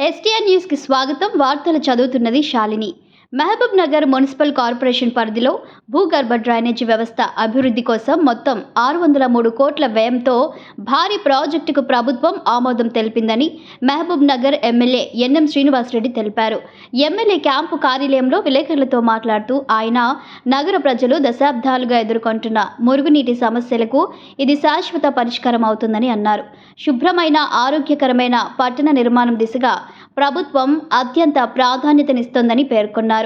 STN న్యూస్కి స్వాగతం. వార్తలు చదువుతున్నది శాలిని. మహబూబ్ నగర్ మున్సిపల్ కార్పొరేషన్ పరిధిలో భూగర్భ డ్రైనేజీ వ్యవస్థ అభివృద్ధి కోసం మొత్తం 603 కోట్ల వ్యయంతో భారీ ప్రాజెక్టుకు ప్రభుత్వం ఆమోదం తెలిపిందని మహబూబ్ నగర్ ఎమ్మెల్యే ఎన్ఎం శ్రీనివాసరెడ్డి తెలిపారు. ఎమ్మెల్యే క్యాంపు కార్యాలయంలో విలేకరులతో మాట్లాడుతూ ఆయన నగర ప్రజలు దశాబ్దాలుగా ఎదుర్కొంటున్న మురుగునీటి సమస్యలకు ఇది శాశ్వత పరిష్కారం అవుతుందని అన్నారు. శుభ్రమైన ఆరోగ్యకరమైన పట్టణ నిర్మాణం దిశగా ప్రభుత్వం అత్యంత ప్రాధాన్యతనిస్తోందని పేర్కొన్నారు.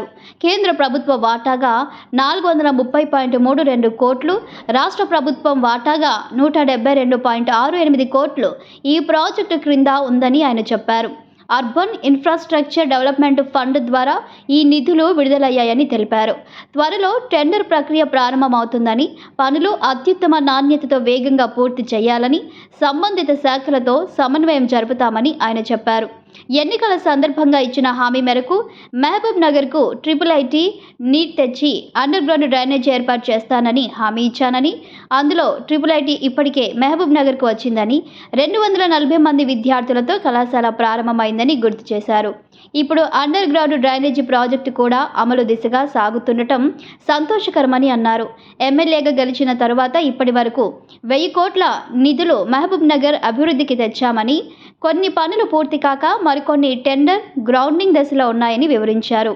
కేంద్ర ప్రభుత్వ వాటాగా 430.32 కోట్లు, రాష్ట్ర ప్రభుత్వం వాటాగా 172.68 కోట్లు ఈ ప్రాజెక్టు క్రింద ఉందని ఆయన చెప్పారు. అర్బన్ ఇన్ఫ్రాస్ట్రక్చర్ డెవలప్మెంట్ ఫండ్ ద్వారా ఈ నిధులు విడుదలయ్యాయని తెలిపారు. త్వరలో టెండర్ ప్రక్రియ ప్రారంభమవుతుందని, పనులు అత్యుత్తమ నాణ్యతతో వేగంగా పూర్తి చేయాలని సంబంధిత శాఖలతో సమన్వయం జరుపుతామని ఆయన చెప్పారు. ఎన్నికల సందర్భంగా ఇచ్చిన హామీ మేరకు మహబూబ్ నగర్కు IIIT నీట్ తెచ్చి అండర్ గ్రౌండ్ డ్రైనేజ్ ఏర్పాటు చేస్తానని హామీ ఇచ్చానని, అందులో IIIT ఇప్పటికే మహబూబ్ నగర్కు వచ్చిందని, 240 మంది విద్యార్థులతో కళాశాల ప్రారంభమైందని గుర్తు చేశారు. ఇప్పుడు అండర్ గ్రౌండ్ డ్రైనేజీ ప్రాజెక్టు కూడా అమలు దిశగా సాగుతుండటం సంతోషకరమని అన్నారు. ఎమ్మెల్యేగా గెలిచిన తరువాత ఇప్పటి వరకు 1000 కోట్ల నిధులు మహబూబ్ నగర్ అభివృద్ధికి తెచ్చామని, కొన్ని పనులు పూర్తి కాక మరికొన్ని టెండర్ గ్రౌండింగ్ దశలో ఉన్నాయని వివరించారు.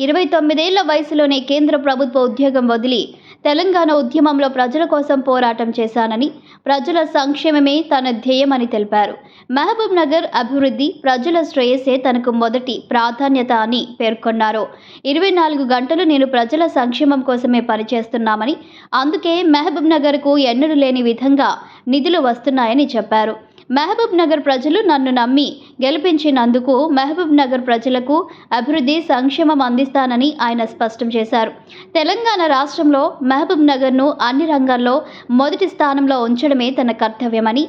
29 ఏళ్ల వయసులోనే కేంద్ర ప్రభుత్వ ఉద్యోగం వదిలి తెలంగాణ ఉద్యమంలో ప్రజల కోసం పోరాటం చేశానని, ప్రజల సంక్షేమమే తన ధ్యేయమని తెలిపారు. మహబూబ్ నగర్ అభివృద్ధి, ప్రజల శ్రేయస్సే తనకు మొదటి ప్రాధాన్యత అని పేర్కొన్నారు. 24 గంటలు నేను ప్రజల సంక్షేమం కోసమే పనిచేస్తున్నామని, అందుకే మహబూబ్ నగర్కు ఎన్నడూ లేని విధంగా నిధులు వస్తున్నాయని చెప్పారు. మహబూబ్ నగర్ ప్రజలు నన్ను నమ్మి గెలిపించినందుకు మహబూబ్ నగర్ ప్రజలకు అభివృద్ధి, సంక్షేమం అందిస్తానని ఆయన స్పష్టం చేశారు. తెలంగాణ రాష్ట్రంలో మహబూబ్ నగర్ను అన్ని రంగాల్లో మొదటి స్థానంలో ఉంచడమే తన కర్తవ్యమని,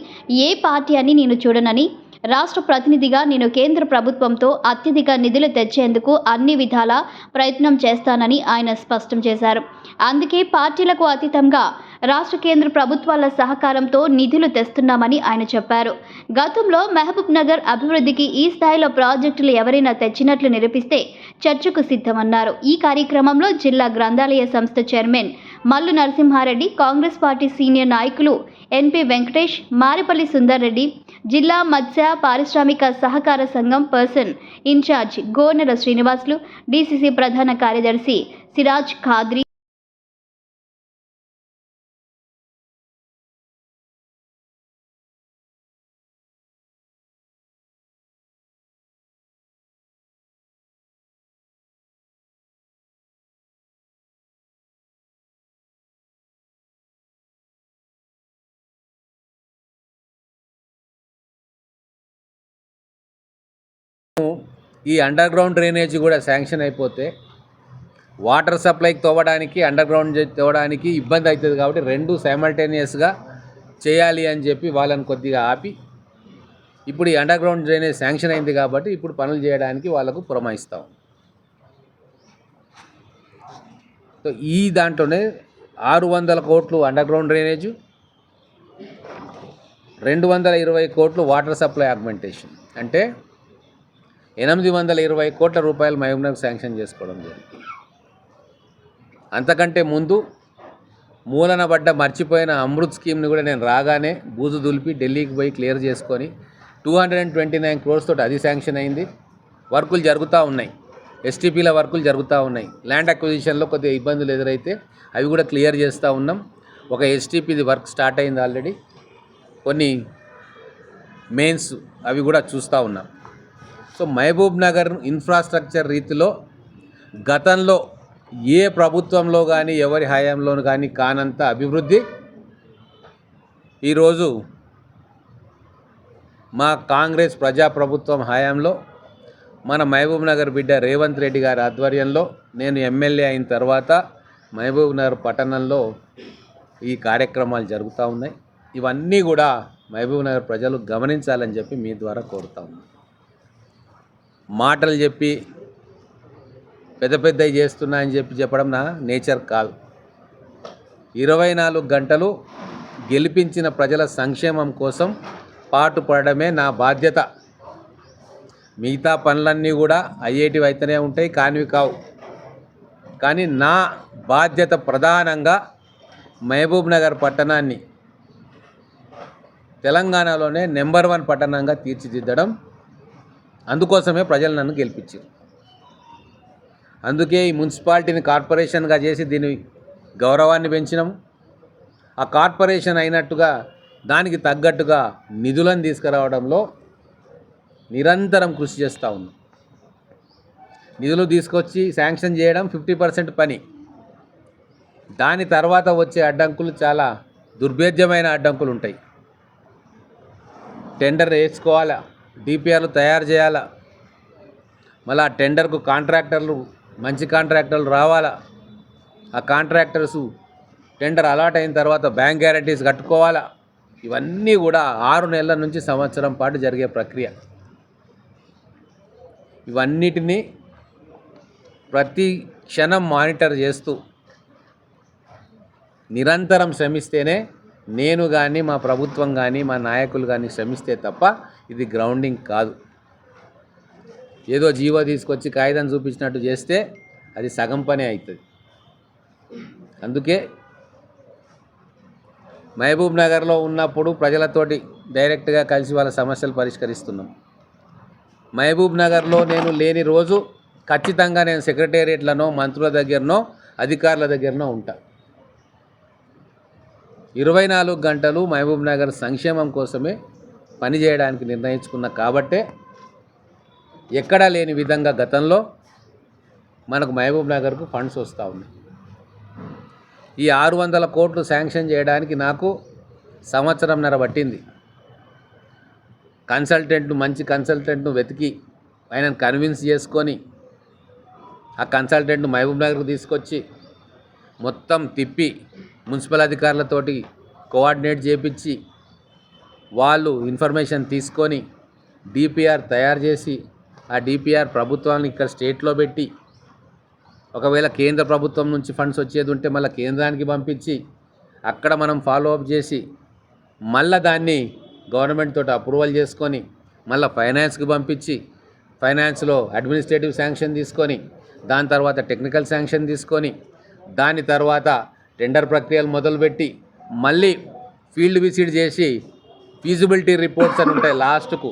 ఏ పార్టీ అని నేను చూడనని, రాష్ట్ర ప్రతినిధిగా నేను కేంద్ర ప్రభుత్వంతో అత్యధిక నిధులు తెచ్చేందుకు అన్ని విధాల ప్రయత్నం చేస్తానని ఆయన స్పష్టం చేశారు. అందుకే పార్టీలకు అతీతంగా రాష్ట్ర కేంద్ర ప్రభుత్వాల సహకారంతో నిధులు తెస్తున్నామని ఆయన చెప్పారు. గతంలో మహబూబ్ నగర్ అభివృద్ధికి ఈ స్థాయిలో ప్రాజెక్టులు ఎవరైనా తెచ్చినట్లు నిరూపిస్తే చర్చకు సిద్ధమన్నారు. ఈ కార్యక్రమంలో జిల్లా గ్రంథాలయ సంస్థ chairman Mallu Narasimha Reddy, Congress party senior నాయకులు ఎన్పి వెంకటేష్, మారిపల్లి సుందర్ రెడ్డి, జిల్లా మత్స్య పారిశ్రామిక సహకార సంఘం person incharge Gonela Srinivasulu, DCC ప్రధాన కార్యదర్శి సిరాజ్ ఖాద్రి, ఈ అండర్ గ్రౌండ్ డ్రైనేజ్ కూడా శాంక్షన్ అయిపోతే వాటర్ సప్లైకి తవ్వడానికి, అండర్ గ్రౌండ్ తవ్వడానికి ఇబ్బంది అవుతుంది. కాబట్టి రెండు సైమల్టేనియస్గా చేయాలి అని చెప్పి వాళ్ళని కొద్దిగా ఆపి, ఇప్పుడు ఈ అండర్ గ్రౌండ్ డ్రైనేజ్ శాంక్షన్ అయింది కాబట్టి ఇప్పుడు పనులు చేయడానికి వాళ్ళకు పురమాయిస్తాం. సో ఈ దాంట్లోనే 600 కోట్లు అండర్ గ్రౌండ్ డ్రైనేజు, 220 కోట్లు వాటర్ సప్లై ఆగ్మెంటేషన్, అంటే 820 కోట్ల రూపాయలు మహబూబ్నగర్ శాంక్షన్ చేసుకోవడం జరిగింది. అంతకంటే ముందు మూలన పడ్డ మర్చిపోయిన అమృత్ స్కీమ్ని కూడా నేను రాగానే బూజు దులిపి ఢిల్లీకి పోయి క్లియర్ చేసుకొని 229 క్రోర్స్ తోటి అది శాంక్షన్ అయింది. వర్కులు జరుగుతూ ఉన్నాయి, ఎస్టీపీల వర్కులు జరుగుతూ ఉన్నాయి. ల్యాండ్ అక్విజిషన్లో కొద్దిగా ఇబ్బందులు ఎదురైతే అవి కూడా క్లియర్ చేస్తూ ఉన్నాం. ఒక ఎస్టీపీది వర్క్ స్టార్ట్ అయింది ఆల్రెడీ, కొన్ని మెయిన్స్ అవి కూడా చూస్తూ ఉన్నాం. సో మహబూబ్ నగర్ ఇన్ఫ్రాస్ట్రక్చర్ రీతిలో గతంలో ఏ ప్రభుత్వంలో కానీ ఎవరి హయాంలో కానీ కానంత అభివృద్ధి ఈరోజు మా కాంగ్రెస్ ప్రజాప్రభుత్వం హయాంలో మన మహబూబ్ నగర్ బిడ్డ రేవంత్ రెడ్డి గారి ఆధ్వర్యంలో నేను ఎమ్మెల్యే అయిన తర్వాత మహబూబ్ నగర్ పట్టణంలో ఈ కార్యక్రమాలు జరుగుతూ ఉన్నాయి. ఇవన్నీ కూడా మహబూబ్ నగర్ ప్రజలు గమనించాలని చెప్పి మీ ద్వారా కోరుతా ఉన్నాను. మాటలు చెప్పి పెద్దవి చేస్తున్నా అని చెప్పడం నా నేచర్ కాదు. 24 గంటలు గెలిపించిన ప్రజల సంక్షేమం కోసం పాటుపడమే నా బాధ్యత. మిగతా పనులన్నీ కూడా అయ్యేటివి అయితేనే ఉంటాయి, కానివి కావు. కానీ నా బాధ్యత ప్రధానంగా మహబూబ్ నగర్ పట్టణాన్ని తెలంగాణలోనే నెంబర్ 1 పట్టణంగా తీర్చిదిద్దడం. అందుకోసమే ప్రజలు నన్ను గెలిపించారు. అందుకే ఈ మున్సిపాలిటీని కార్పొరేషన్గా చేసి దీని గౌరవాన్ని పెంచినాం. ఆ కార్పొరేషన్ అయినట్టుగా దానికి తగ్గట్టుగా నిధులను తీసుకురావడంలో నిరంతరం కృషి చేస్తూ ఉన్నాం. నిధులు తీసుకొచ్చి శాంక్షన్ చేయడం 50% పని. దాని తర్వాత వచ్చే అడ్డంకులు చాలా దుర్భేద్యమైన అడ్డంకులు ఉంటాయి. టెండర్ వేసుకోవాలా, డిపిఆర్లు తయారు చేయాలా, మళ్ళీ ఆ టెండర్కు మంచి కాంట్రాక్టర్లు రావాలా, ఆ కాంట్రాక్టర్సు టెండర్ అలాట్ అయిన తర్వాత బ్యాంక్ గ్యారంటీస్ కట్టుకోవాలా. ఇవన్నీ కూడా 6 నెలల నుంచి సంవత్సరం పాటు జరిగే ప్రక్రియ. ఇవన్నిటినీ ప్రతి క్షణం మానిటర్ చేస్తూ నిరంతరం శ్రమిస్తేనే నేను కానీ, మా ప్రభుత్వం కానీ, మా నాయకులు కానీ శ్రమిస్తే తప్ప ఇది గ్రౌండింగ్ కాదు. ఏదో జీవో తీసుకొచ్చి కాగితం చూపించినట్టు చేస్తే అది సగం పనే అవుతుంది. అందుకే మహబూబ్ నగర్లో ఉన్నప్పుడు ప్రజలతోటి డైరెక్ట్గా కలిసి వాళ్ళ సమస్యలు పరిష్కరిస్తున్నాం. మహబూబ్ నగర్లో నేను లేని రోజు ఖచ్చితంగా నేను సెక్రటేరియట్లనో, మంత్రుల దగ్గరనో, అధికారుల దగ్గరనో ఉంటా. 24 గంటలు మహబూబ్ నగర్ సంక్షేమం కోసమే పనిచేయడానికి నిర్ణయించుకున్నా. కాబట్టే ఎక్కడా లేని విధంగా గతంలో మనకు మహబూబ్ నగర్కు ఫండ్స్ వస్తూ ఉన్నాయి. ఈ 600 కోట్లు శాంక్షన్ చేయడానికి నాకు 1.5 సంవత్సరం పట్టింది. మంచి కన్సల్టెంట్ను వెతికి ఆయనను కన్విన్స్ చేసుకొని ఆ కన్సల్టెంట్ను మహబూబ్ నగర్కు తీసుకొచ్చి మొత్తం తిప్పి మున్సిపల్ అధికారులతోటి కోఆర్డినేట్ చేపించి వాళ్ళు ఇన్ఫర్మేషన్ తీసుకొని డిపిఆర్ తయారు చేసి ఆ డిపిఆర్ ప్రభుత్వాన్ని ఇక్కడ స్టేట్లో పెట్టి, ఒకవేళ కేంద్ర ప్రభుత్వం నుంచి ఫండ్స్ వచ్చేది ఉంటే మళ్ళీ కేంద్రానికి పంపించి అక్కడ మనం ఫాలో అప్ చేసి మళ్ళీ దాన్ని గవర్నమెంట్ తోటి అప్రూవల్ చేసుకొని మళ్ళీ ఫైనాన్స్కి పంపించి ఫైనాన్స్లో అడ్మినిస్ట్రేటివ్ శాంక్షన్ తీసుకొని దాని తర్వాత టెక్నికల్ శాంక్షన్ తీసుకొని దాని తర్వాత టెండర్ ప్రక్రియలు మొదలుపెట్టి మళ్ళీ ఫీల్డ్ విజిట్ చేసి ఫీజిబిలిటీ రిపోర్ట్స్ అని ఉంటాయి లాస్ట్కు.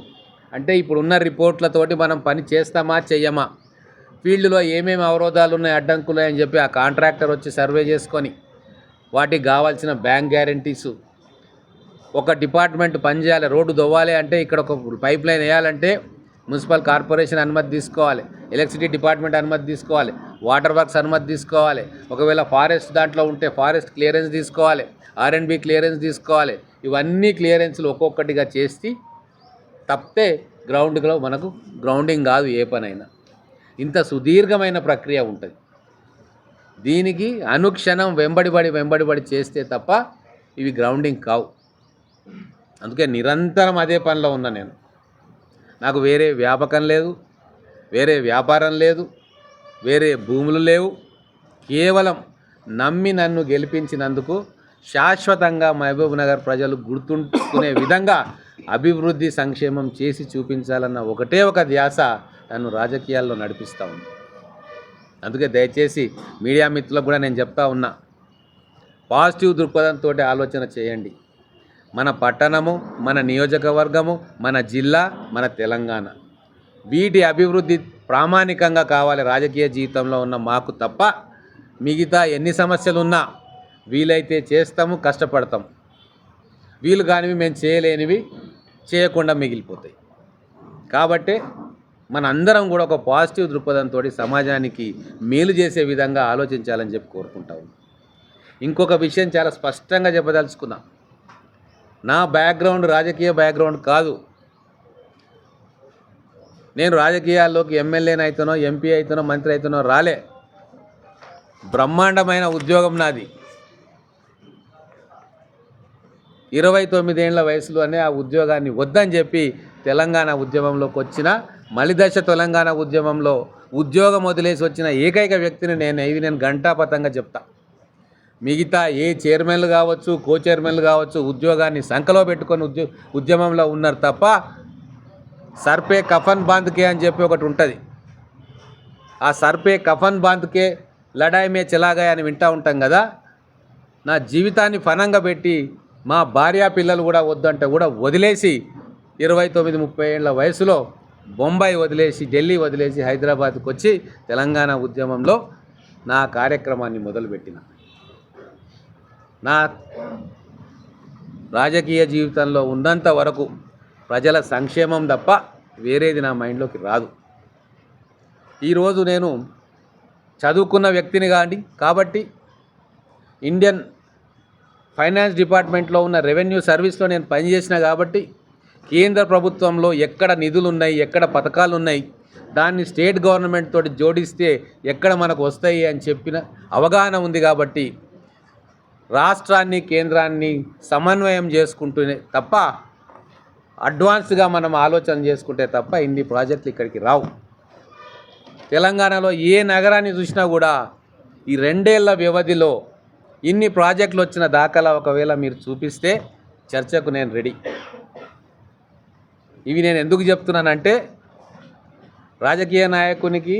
అంటే ఇప్పుడున్న రిపోర్ట్లతోటి మనం పని చేస్తామా చెయ్యమా, ఫీల్డ్లో ఏమేమి అవరోధాలు ఉన్నాయి, అడ్డంకులు అని చెప్పి ఆ కాంట్రాక్టర్ వచ్చి సర్వే చేసుకొని వాటికి కావాల్సిన బ్యాంక్ గ్యారంటీసు. ఒక డిపార్ట్మెంట్ పనిచేయాలి, రోడ్డు దొవ్వాలి అంటే ఇక్కడ ఒక పైప్ లైన్ వేయాలంటే మున్సిపల్ కార్పొరేషన్ అనుమతి తీసుకోవాలి, ఎలక్ట్రిసిటీ డిపార్ట్మెంట్ అనుమతి తీసుకోవాలి, వాటర్ వర్క్స్ అనుమతి తీసుకోవాలి, ఒకవేళ ఫారెస్ట్ దాంట్లో ఉంటే ఫారెస్ట్ క్లియరెన్స్ తీసుకోవాలి, R&B క్లియరెన్స్ తీసుకోవాలి. ఇవన్నీ క్లియరెన్స్లు ఒక్కొక్కటిగా చేసి తప్పితే గ్రౌండ్లో మనకు గ్రౌండింగ్ కాదు ఏ పనైనా. ఇంత సుదీర్ఘమైన ప్రక్రియ ఉంటుంది. దీనికి అనుక్షణం వెంబడిపడి చేస్తే తప్ప ఇవి గ్రౌండింగ్ కావు. అందుకే నిరంతరం అదే పనిలో ఉన్నా నేను. నాకు వేరే వ్యాపకం లేదు, వేరే వ్యాపారం లేదు, వేరే భూములు లేవు. కేవలం నమ్మి నన్ను గెలిపించినందుకు శాశ్వతంగా మహబూబ్ నగర్ ప్రజలు గుర్తుంచుకునే విధంగా అభివృద్ధి సంక్షేమం చేసి చూపించాలన్న ఒకటే ఒక ధ్యాస నన్ను రాజకీయాల్లో నడిపిస్తూ ఉంది. అందుకే దయచేసి మీడియా మిత్రులకు కూడా నేను చెప్తా ఉన్నా, పాజిటివ్ దృక్పథంతో ఆలోచన చేయండి. మన పట్టణము, మన నియోజకవర్గము, మన జిల్లా, మన తెలంగాణ, వీటి అభివృద్ధి ప్రామాణికంగా కావాలి రాజకీయ జీవితంలో ఉన్న మాకు తప్ప. మిగతా ఎన్ని సమస్యలు ఉన్నా వీలైతే చేస్తాము, కష్టపడతాం. వీలు కానివి మేము చేయలేనివి చేయకుండా మిగిలిపోతాయి. కాబట్టి మన అందరం కూడా ఒక పాజిటివ్ దృక్పథంతో సమాజానికి మేలు చేసే విధంగా ఆలోచించాలని చెప్పి కోరుకుంటాము. ఇంకొక విషయం చాలా స్పష్టంగా చెప్పదలుచుకున్నా, నా బ్యాక్గ్రౌండ్ రాజకీయ బ్యాక్గ్రౌండ్ కాదు. నేను రాజకీయాల్లోకి ఎమ్మెల్యేని అవుతానో, ఎంపీ అవుతానో, మంత్రి అవుతానో రాలే. బ్రహ్మాండమైన ఉద్యోగం నాది. 29 ఏళ్ల వయసులోనే ఆ ఉద్యోగాన్ని వద్దని చెప్పి తెలంగాణ ఉద్యమంలోకి వచ్చిన, మలిదశ తెలంగాణ ఉద్యమంలో ఉద్యోగం వదిలేసి వచ్చిన ఏకైక వ్యక్తిని నేను ఘంటాపథంగా చెప్తా. మిగతా ఏ చైర్మన్లు కావచ్చు, కో చైర్మన్లు కావచ్చు, ఉద్యోగాన్ని సంకలో పెట్టుకొని ఉద్యమంలో ఉన్నారు తప్ప సర్పే కఫన్ బాంధ్కే అని చెప్పి ఒకటి ఉంటుంది. ఆ సర్పే కఫన్ బాంధ్కే లడాయి మే చలాగా అని వింటూ ఉంటాం కదా. నా జీవితాన్ని ఫనంగా పెట్టి మా భార్యా పిల్లలు కూడా వద్దంటే కూడా వదిలేసి 29-30 ఏళ్ళ వయసులో బొంబాయి వదిలేసి, ఢిల్లీ వదిలేసి హైదరాబాద్కి వచ్చి తెలంగాణ ఉద్యమంలో నా కార్యక్రమాన్ని మొదలుపెట్టిన. నా రాజకీయ జీవితంలో ఉన్నంత వరకు ప్రజల సంక్షేమం తప్ప వేరేది నా మైండ్లోకి రాదు. ఈరోజు నేను చదువుకున్న వ్యక్తిని కాబట్టి ఇండియన్ ఫైనాన్స్ డిపార్ట్మెంట్లో ఉన్న రెవెన్యూ సర్వీస్లో నేను పనిచేసిన కాబట్టి కేంద్ర ప్రభుత్వంలో ఎక్కడ నిధులు ఉన్నాయి, ఎక్కడ పథకాలు ఉన్నాయి, దాన్ని స్టేట్ గవర్నమెంట్ తోటి జోడిస్తే ఎక్కడ మనకు వస్తాయి అని చెప్పిన అవగాహన ఉంది కాబట్టి రాష్ట్రాన్ని కేంద్రాన్ని సమన్వయం చేసుకుంటూనే తప్ప అడ్వాన్స్గా మనం ఆలోచన చేసుకుంటే తప్ప ఇన్ని ప్రాజెక్టులు ఇక్కడికి రావు. తెలంగాణలో ఏ నగరాన్ని చూసినా కూడా ఈ 2 ఏళ్ల వ్యవధిలో ఇన్ని ప్రాజెక్టులు వచ్చిన దాఖలా ఒకవేళ మీరు చూపిస్తే చర్చకు నేను రెడీ. ఇవి నేను ఎందుకు చెప్తున్నానంటే రాజకీయ నాయకునికి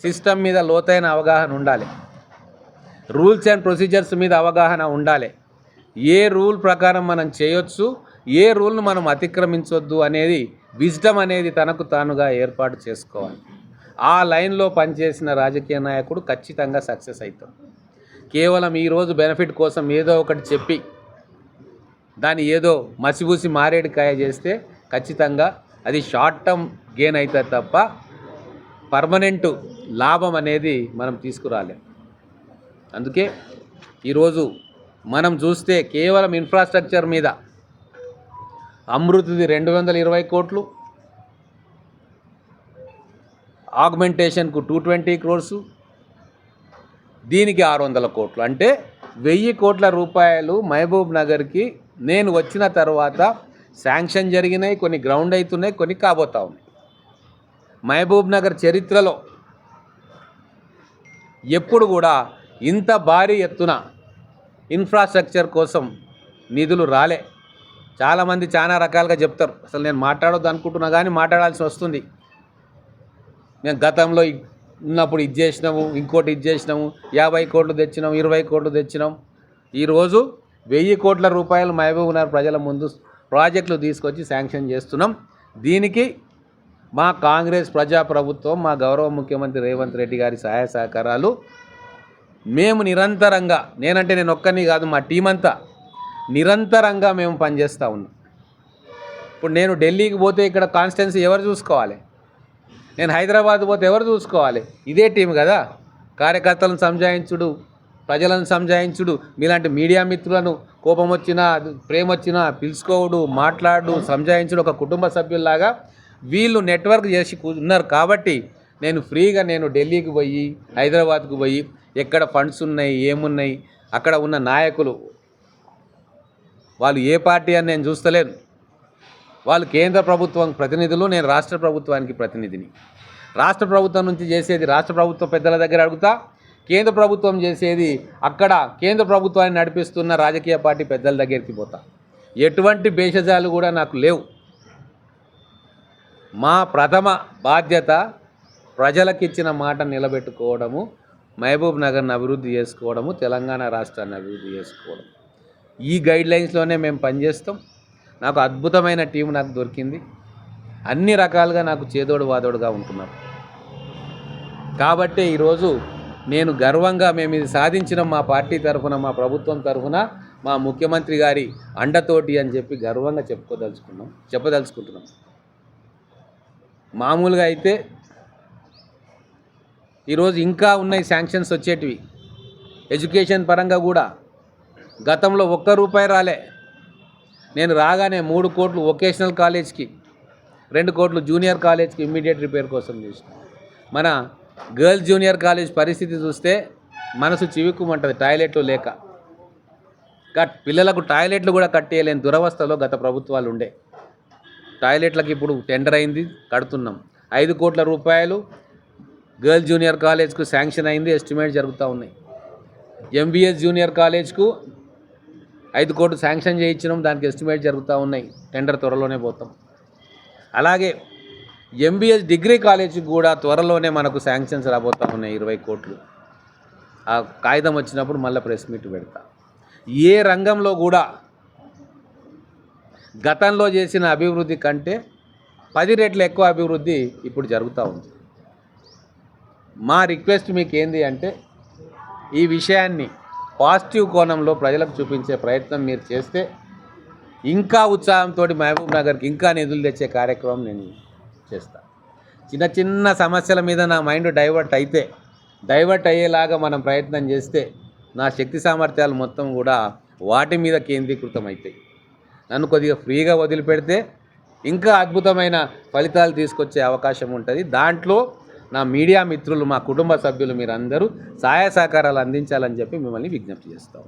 సిస్టమ్ మీద లోతైన అవగాహన ఉండాలి, రూల్స్ అండ్ ప్రొసీజర్స్ మీద అవగాహన ఉండాలి. ఏ రూల్ ప్రకారం మనం చేయొచ్చు, ఏ రూల్ను మనం అతిక్రమించొద్దు అనేది విజ్డమ్ అనేది తనకు తానుగా ఏర్పాటు చేసుకోవాలి. ఆ లైన్లో పనిచేసిన రాజకీయ నాయకుడు ఖచ్చితంగా సక్సెస్ అవుతాడు. కేవలం ఈరోజు బెనిఫిట్ కోసం ఏదో ఒకటి చెప్పి దాన్ని ఏదో మసిబూసి మారేడుకాయ చేస్తే ఖచ్చితంగా అది షార్ట్ టర్మ్ గెయిన్ అవుతుంది తప్ప పర్మనెంట్ లాభం అనేది మనం తీసుకురాలేం. అందుకే ఈరోజు మనం చూస్తే కేవలం ఇన్ఫ్రాస్ట్రక్చర్ మీద అమృత్ది 220 కోట్లు, ఆగ్మెంటేషన్కు 220 crores, దీనికి 600 కోట్లు, అంటే 1000 కోట్ల రూపాయలు మహబూబ్ నగర్కి నేను వచ్చిన తర్వాత శాంక్షన్ జరిగినాయి. కొన్ని గ్రౌండ్ అవుతున్నాయి, కొన్ని కాబోతా ఉన్నాయి. మహబూబ్ నగర్ చరిత్రలో ఎప్పుడు కూడా ఇంత భారీ ఎత్తున ఇన్ఫ్రాస్ట్రక్చర్ కోసం నిధులు రాలే. చాలామంది చాలా రకాలుగా చెప్తారు. అసలు నేను మాట్లాడొద్దు అనుకుంటున్నా కానీ మాట్లాడాల్సి వస్తుంది. మేము గతంలో ఉన్నప్పుడు ఇది చేసినాము, ఇంకోటి ఇది చేసినాము, 50 కోట్లు తెచ్చినాం, 20 కోట్లు తెచ్చినాం. ఈరోజు 1000 కోట్ల రూపాయలు మహబూబ్ నగర్ ప్రజల ముందు ప్రాజెక్టులు తీసుకొచ్చి శాంక్షన్ చేస్తున్నాం. దీనికి మా కాంగ్రెస్ ప్రజాప్రభుత్వం, మా గౌరవ ముఖ్యమంత్రి రేవంత్ రెడ్డి గారి సహాయ సహకారాలు మేము నిరంతరంగా, నేను ఒక్కని కాదు, మా టీం అంతా నిరంతరంగా మేము పనిచేస్తూ ఉన్నాం. ఇప్పుడు నేను ఢిల్లీకి పోతే ఇక్కడ కాన్స్టిట్యున్సీ ఎవరు చూసుకోవాలి? నేను హైదరాబాద్ పోతే ఎవరు చూసుకోవాలి? ఇదే టీం కదా. కార్యకర్తలను సంజాయించుడు, ప్రజలను సంజాయించుడు, మీలాంటి మీడియా మిత్రులను కోపం వచ్చినా ప్రేమ వచ్చినా పిలుచుకోవడు, మాట్లాడు, సంజాయించుడు, ఒక కుటుంబ సభ్యుల్లాగా వీళ్ళు నెట్వర్క్ చేసి ఉన్నారు. కాబట్టి నేను ఫ్రీగా ఢిల్లీకి పోయి, హైదరాబాద్కు పోయి ఎక్కడ ఫండ్స్ ఉన్నాయి, ఏమున్నాయి, అక్కడ ఉన్న నాయకులు వాళ్ళు ఏ పార్టీ అని నేను చూస్తలేను. వాళ్ళు కేంద్ర ప్రభుత్వం ప్రతినిధులు, నేను రాష్ట్ర ప్రభుత్వానికి ప్రతినిధిని. రాష్ట్ర ప్రభుత్వం నుంచి చేసేది రాష్ట్ర ప్రభుత్వ పెద్దల దగ్గర అడుగుతా, కేంద్ర ప్రభుత్వం చేసేది అక్కడ కేంద్ర ప్రభుత్వాన్ని నడిపిస్తున్న రాజకీయ పార్టీ పెద్దల దగ్గరికి పోతా. ఎటువంటి భేషజాలు కూడా నాకు లేవు. మా ప్రథమ బాధ్యత ప్రజలకు ఇచ్చిన మాట నిలబెట్టుకోవడము, మహబూబ్ నగర్ని అభివృద్ధి చేసుకోవడము, తెలంగాణ రాష్ట్రాన్ని అభివృద్ధి చేసుకోవడం. ఈ గైడ్లైన్స్లోనే మేము పనిచేస్తాం. నాకు అద్భుతమైన టీం నాకు దొరికింది. అన్ని రకాలుగా నాకు చేదోడు వాదోడుగా ఉంటున్నారు. కాబట్టే ఈరోజు నేను గర్వంగా మేము ఇది సాధించిన మా పార్టీ తరఫున, మా ప్రభుత్వం తరఫున, మా ముఖ్యమంత్రి గారి అండతోటి అని చెప్పి గర్వంగా చెప్పదలుచుకుంటున్నాం. మామూలుగా అయితే ఈరోజు ఇంకా ఉన్నాయి శాంక్షన్స్ వచ్చేటివి. ఎడ్యుకేషన్ పరంగా కూడా గతంలో 1 రూపాయి రాలే. నేను రాగానే 3 కోట్లు వొకేషనల్ కాలేజ్కి, 2 కోట్లు జూనియర్ కాలేజ్కి ఇమ్మీడియట్ రిపేర్ కోసం చేసిన. మన గర్ల్స్ జూనియర్ కాలేజ్ పరిస్థితి చూస్తే మనసు చివుక్కుమంటుంది, టాయిలెట్లు లేక. పిల్లలకు టాయిలెట్లు కూడా కట్టేయలేని దురవస్థలో గత ప్రభుత్వాలు ఉండే. టాయిలెట్లకు ఇప్పుడు టెండర్ అయింది, కడుతున్నాం. 5 కోట్ల రూపాయలు గర్ల్స్ జూనియర్ కాలేజ్కు శాంక్షన్ అయింది, ఎస్టిమేట్ జరుగుతూ ఉన్నాయి. ఎంబీఎస్ జూనియర్ కాలేజ్కు 5 కోట్లు శాంక్షన్ చేయించినాం, దానికి ఎస్టిమేట్ జరుగుతూ ఉన్నాయి. టెండర్ త్వరలోనే పోతాం. అలాగే ఎంబీఎస్ డిగ్రీ కాలేజీకి కూడా త్వరలోనే మనకు శాంక్షన్స్ రాబోతా ఉన్నాయి 20 కోట్లు. ఆ కాగితం వచ్చినప్పుడు మళ్ళీ ప్రెస్ మీట్ పెడతా. ఏ రంగంలో కూడా గతంలో చేసిన అభివృద్ధి కంటే 10 రెట్లు ఎక్కువ అభివృద్ధి ఇప్పుడు జరుగుతూ ఉంది. మా రిక్వెస్ట్ మీకు ఏంది అంటే ఈ విషయాన్ని పాజిటివ్ కోణంలో ప్రజలకు చూపించే ప్రయత్నం మీరు చేస్తే ఇంకా ఉత్సాహంతో మహబూబ్ నగర్కి ఇంకా నిధులు తెచ్చే కార్యక్రమం నేను చేస్తాను. చిన్న చిన్న సమస్యల మీద నా మైండ్ డైవర్ట్ అయ్యేలాగా మనం ప్రయత్నం చేస్తే నా శక్తి సామర్థ్యాలు మొత్తం కూడా వాటి మీద కేంద్రీకృతం అవుతాయి. నన్ను కొద్దిగా ఫ్రీగా వదిలిపెడితే ఇంకా అద్భుతమైన ఫలితాలు తీసుకొచ్చే అవకాశం ఉంటుంది. దాంట్లో నా మీడియా మిత్రులు, మా కుటుంబ సభ్యులు మీరందరూ సహాయ సహకారాలు అందించాలని చెప్పి మిమ్మల్ని విజ్ఞప్తి చేస్తాం.